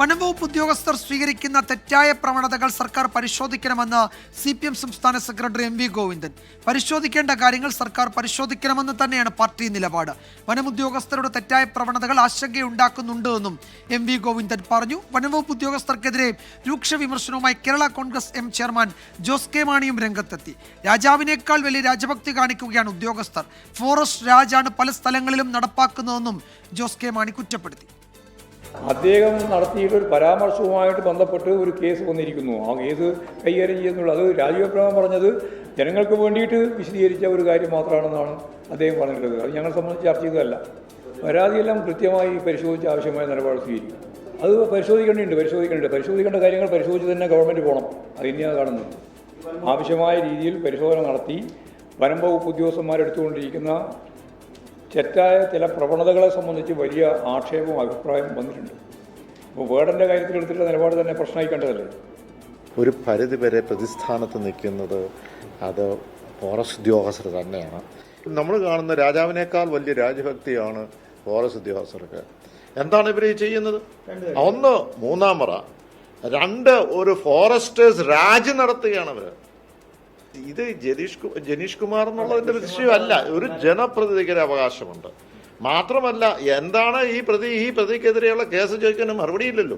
വനംവകുപ്പ് ഉദ്യോഗസ്ഥർ സ്വീകരിക്കുന്ന തെറ്റായ പ്രവണതകൾ സർക്കാർ പരിശോധിക്കണമെന്ന് CPM സംസ്ഥാന സെക്രട്ടറി MV ഗോവിന്ദൻ. പരിശോധിക്കേണ്ട കാര്യങ്ങൾ സർക്കാർ പരിശോധിക്കണമെന്ന് തന്നെയാണ് പാർട്ടി നിലപാട്. വനമുദ്യോഗസ്ഥരുടെ തെറ്റായ പ്രവണതകൾ ആശങ്കയുണ്ടാക്കുന്നുണ്ട് എന്നും MV ഗോവിന്ദൻ പറഞ്ഞു. വനംവകുപ്പ് ഉദ്യോഗസ്ഥർക്കെതിരെ രൂക്ഷ വിമർശനവുമായി Kerala Congress M chairman Jose K മാണിയും രംഗത്തെത്തി. രാജാവിനേക്കാൾ വലിയ രാജഭക്തി കാണിക്കുകയാണ് ഉദ്യോഗസ്ഥർ. ഫോറസ്റ്റ് രാജാണ് പല സ്ഥലങ്ങളിലും നടപ്പാക്കുന്നതെന്നും ജോസ് കെ മാണി കുറ്റപ്പെടുത്തി. അദ്ദേഹം നടത്തിയിട്ട് ഒരു പരാമർശവുമായിട്ട് ബന്ധപ്പെട്ട് ഒരു കേസ് വന്നിരിക്കുന്നു. ആ കേസ് കൈകാര്യം ചെയ്യുന്നുള്ളൂ. അത് രാജീവ് അബ്രഹാം പറഞ്ഞത് ജനങ്ങൾക്ക് വേണ്ടിയിട്ട് വിശദീകരിച്ച ഒരു കാര്യം മാത്രമാണെന്നാണ് അദ്ദേഹം പറഞ്ഞിട്ടുള്ളത്. അത് ഞങ്ങളെ സംബന്ധിച്ച് ചർച്ച ചെയ്തതല്ല. പരാതിയെല്ലാം കൃത്യമായി പരിശോധിച്ച് ആവശ്യമായ നിലപാട് സ്വീകരിക്കും. അത് പരിശോധിക്കേണ്ട കാര്യങ്ങൾ പരിശോധിച്ച് തന്നെ ഗവൺമെൻറ് പോകണം. അത് തന്നെയാണ് കാണുന്നത്. ആവശ്യമായ രീതിയിൽ പരിശോധന നടത്തി വനം വകുപ്പ് ഉദ്യോഗസ്ഥന്മാരെടുത്തുകൊണ്ടിരിക്കുന്ന തെറ്റായ ചില പ്രവണതകളെ സംബന്ധിച്ച് വലിയ ആക്ഷേപവും അഭിപ്രായവും വന്നിട്ടുണ്ട്. അപ്പോൾ വേർഡൻ്റെ കാര്യത്തിൽ എടുത്തിട്ടുള്ള നിലപാട് തന്നെ പ്രശ്നമായി കണ്ടതല്ലേ. ഒരു പരിധിവരെ പ്രതിസ്ഥാനത്ത് നിൽക്കുന്നത് അത് ഫോറസ്റ്റ് ഉദ്യോഗസ്ഥർ തന്നെയാണ്. നമ്മൾ കാണുന്ന രാജാവിനേക്കാൾ വലിയ രാജ്യഭക്തിയാണ് ഫോറസ്റ്റ് ഉദ്യോഗസ്ഥർക്ക്. എന്താണ് ഇവർ ചെയ്യുന്നത്? ഒന്ന്, മൂന്നാം പറ. രണ്ട്, ഒരു ഫോറസ്റ്റേഴ്സ് രാജ് നടത്തുകയാണ് അവർ. ഇത് ജനീഷ് കുമാർ എന്നുള്ളതിന്റെ വിഷയമല്ല. ഒരു ജനപ്രതിനിധിക്ക് അവകാശമുണ്ട്. മാത്രമല്ല, എന്താണ് ഈ പ്രതിക്കെതിരെയുള്ള കേസ് ചോദിക്കാൻ മറുപടിയില്ലല്ലോ.